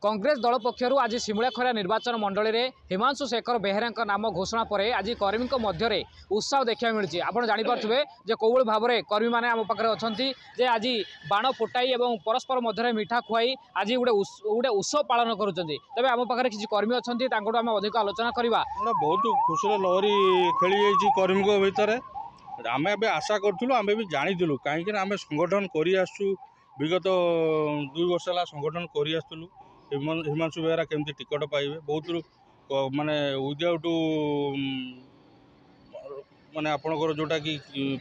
कांग्रेस दल पक्षर आज सिमुलाखरा निर्वाचन मंडल में हिमांशु शेखर बेहेरा नाम घोषणा पर आज कर्मी मध्य उत्साह देखा मिली। आपड़ जापे कौल भाव में कर्मी मैंने आम पाखे अच्छा आज बाण फुटाई और परस्पर मध्य मिठा खुआई आज गोटे उत्सव पालन कर तेज आम पाखे किसी कर्मी अच्छा आम अधिक आलोचना करवा। बहुत खुशी लहरी खेली कर्मी भितर आम आशा करूँ आम भी जानी कहीं आम संगठन कर विगत 2 वर्ष है संगठन कर हिमांशु बेहेरा केमती टिकट पाइबे बहुत माने विदाउट माने आपणकर जोटा कि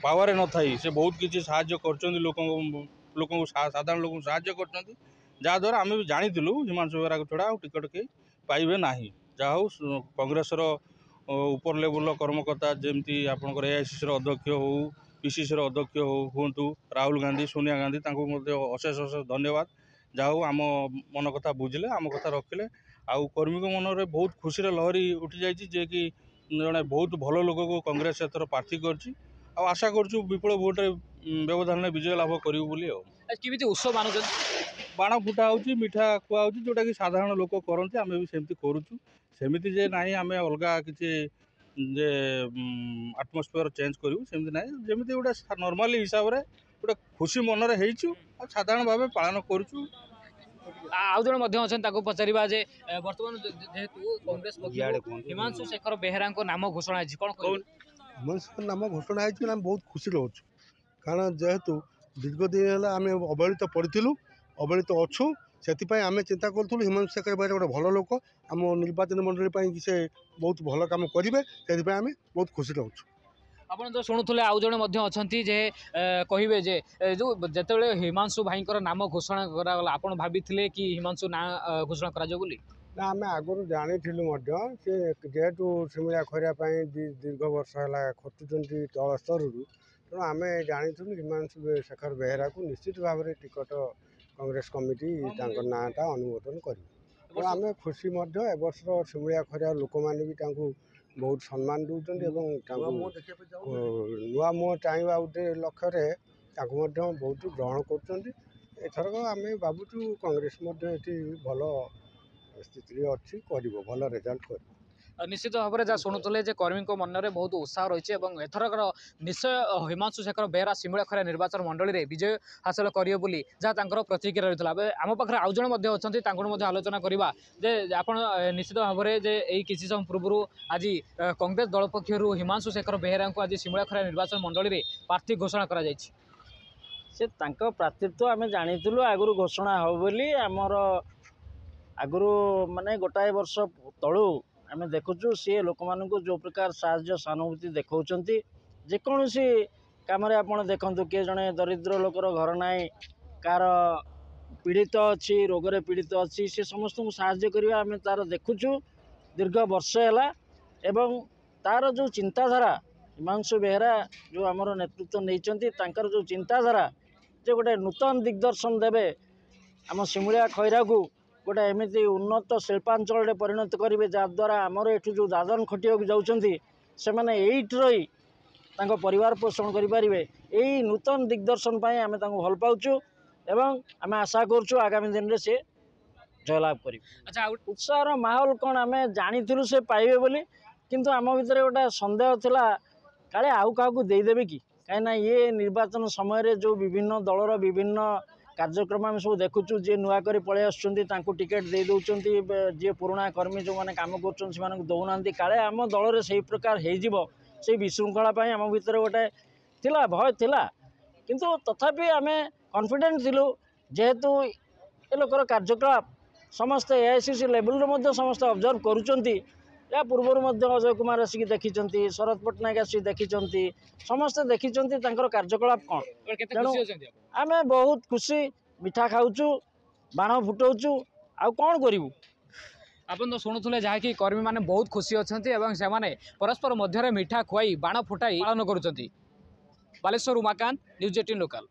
पावर न थाई से बहुत किसी साहाय्य कर लोक साधारण लोक साहाय्य कर जहाँद्वारा आम भी जानी हिमांशु बेहेरा छड़ा टिकट कहीं पाइबे ना जहाँ हूँ कांग्रेस ऊपर लेवल कर्मकर्ता जमती आपंकर एआईसीसी अध्यक्ष हो पीसीसी अध्यक्ष हूँ राहुल गांधी सोनिया गांधी अशेष अशेष धन्यवाद जहाँ हूँ आम मन कथा बुझिले आम कथा रखिले आउ कर्मी मन में बहुत खुशी लहरी उठी जाइए कि जड़े बहुत भल लोक को कांग्रेस एथर प्रार्थी कर आशा करूँ विपुल भोटे व्यवधान विजय लाभ करूँ। उत्सव मान बाण फुटा हो मिठा खुआ हो जोटा कि साधारण लोक करते आम भी सेमती करुचु सेमती जे ना आम अलग किसी जे आटमोस्फियर चेंज करूँ सेमती ना जमी गोटे नॉर्मली हिसाब से गोटे खुशी मनरे होइछु साधारण भाव पालन करूँ। आउ जन पचारा जे बर्तमान जेहेतु कांग्रेस हिमांशु शेखर बेहेरा नाम घोषणा कौन हिमांशु नाम घोषणा है बहुत खुशी रोचु कारण जेहेतु दीर्घ दिन है आम अवहेलित पड़ू अवहेलित अच्छु से आम चिंता करूँ हिमांशु शेखर बेहेरा गोटे भल लोक आम निर्वाचन मंडली से बहुत भल कम करेंगे से आम बहुत खुशी रोचु। आप तो शुणुले आउ जड़े कहे जो जिते हिमांशु भाई नाम घोषणा कराला आप भाभी कि हिमांशु ना घोषणा करा ना आम आगुरी जानी सी जेहेतु सिमुला खरिया दीर्घ वर्ष है खटुंट तल स्तर तेणु आम जानी हिमांशु शेखर बेहेरा को निश्चित भाव में टिकट कांग्रेस कमिटी नाटा अनुमोदन कर आम खुशी एवर्ष सिमुला खरिया लोक मैंने भी बहुत सम्मान दूसरी नुआ मुह चाहवा उद्दे लक्ष्य बहुत ग्रहण करथरक आम भावुँ कांग्रेस भल स्थिति अच्छी भल रिजल्ट कर निश्चित भाव में जहाँ शुणुले कर्मी मन में बहुत उत्साह रही है एथरक निश्चय हिमांशु शेखर बेहेरा सिमुलाखरा निर्वाचन मंडल में विजय हासिल करेंगे जहाँ प्रतिक्रिया रही है। आम पाखे आउ जड़े अच्छा आलोचना करवा आप निश्चित भाव में यही किसी समय पूर्व आज कांग्रेस दल पक्षर हिमांशु शेखर बेहेरा को आज सिमुलाखरा निर्वाचन मंडल में प्रार्थी घोषणा कर प्रार्थीत्व आम जानी आगु घोषणा हो बोली आमर आगु माने गोटाए वर्ष तलू आम देखुचु सी लोक मान जो प्रकार साहाय्य सहानुभूति देखा जेकोसी कम आप देखु किए जड़े दरिद्र लोकर घर ना कार पीड़ित अच्छी रोगे पीड़ित अच्छी सी समस्त को साहाय्य करवा आम तार देखुचु दीर्घ वर्ष है एवं तार जो चिंताधारा हिमांशु बेहेरा जो आमर नेतृत्व नहीं जो चिंताधारा जे गोटे नूतन दिग्दर्शन देवे आम सिमुलिया खैरा को गोटे एमती उन्नत शिल्पांचल परिणत करेंगे जहाद्वारा आमर एठू जो दादन खटिया जाऊँगी से मैंने रही परिवार पोषण करेंगे यही नूतन दिग्दर्शन पर आम भल पाचु एवं आम आशा करुँ आगामी दिन में सी जयलाभ कर। अच्छा उत्साह माहौल कौन आम जानी से पाइबे बोली किंतु आम भीतर गोटे सन्देह थिला काले आउ क्या देदेवे कि कहीं ये निर्वाचन समय जो विभिन्न दलर विभिन्न कार्यक्रम आम सब देखुचु जी नुआ कर पलि आसुँच टिकेट दे दौरान जी पुराणा कर्मी जो मैंने कम कर दौना काले आम दल में से प्रकार हो विशृंखला आम भीतर गोटे थिला भय थिला किंतु तथापि आम कॉन्फिडेंट थिलु जेहेतु ए लोकर कार्यकलाप समस्त एआईसीसी लेवल रे समस्त ऑब्जर्व करुचंती या पूर्वर अजय कुमार आसिक देखी शरद पट्टनायक आसिक देखी समस्ते देखी कार्यकलाप कौन आम बहुत खुशी मिठा खाऊचु बाण फुटाऊचु आउ कौन करूँ। आपन तो शुणुले जहाँकि कर्मी मैंने बहुत खुशी अच्छा से परस्पर मध्य मिठा खुआई बाण फुटाई पालन करुँच। Baleshwar Umakant, news 18 local.